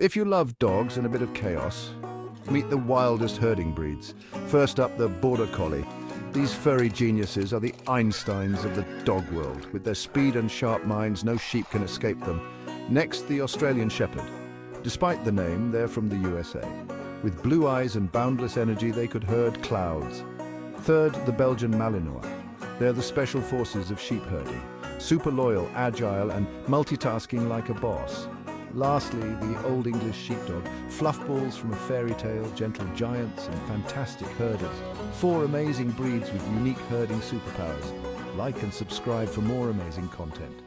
If you love dogs and a bit of chaos, meet the wildest herding breeds. First up, the Border Collie. These furry geniuses are the Einsteins of the dog world. With their speed and sharp minds, no sheep can escape them. Next, the Australian Shepherd. Despite the name, they're from the USA. With blue eyes and boundless energy, they could herd clouds. Third, the Belgian Malinois. They're the special forces of sheep herding. Super loyal, agile, and multitasking like a boss. Lastly, the Old English sheepdog, fluffballs from a fairy tale, gentle giants and fantastic herders. 4 amazing breeds with unique herding superpowers. Like and subscribe for more amazing content.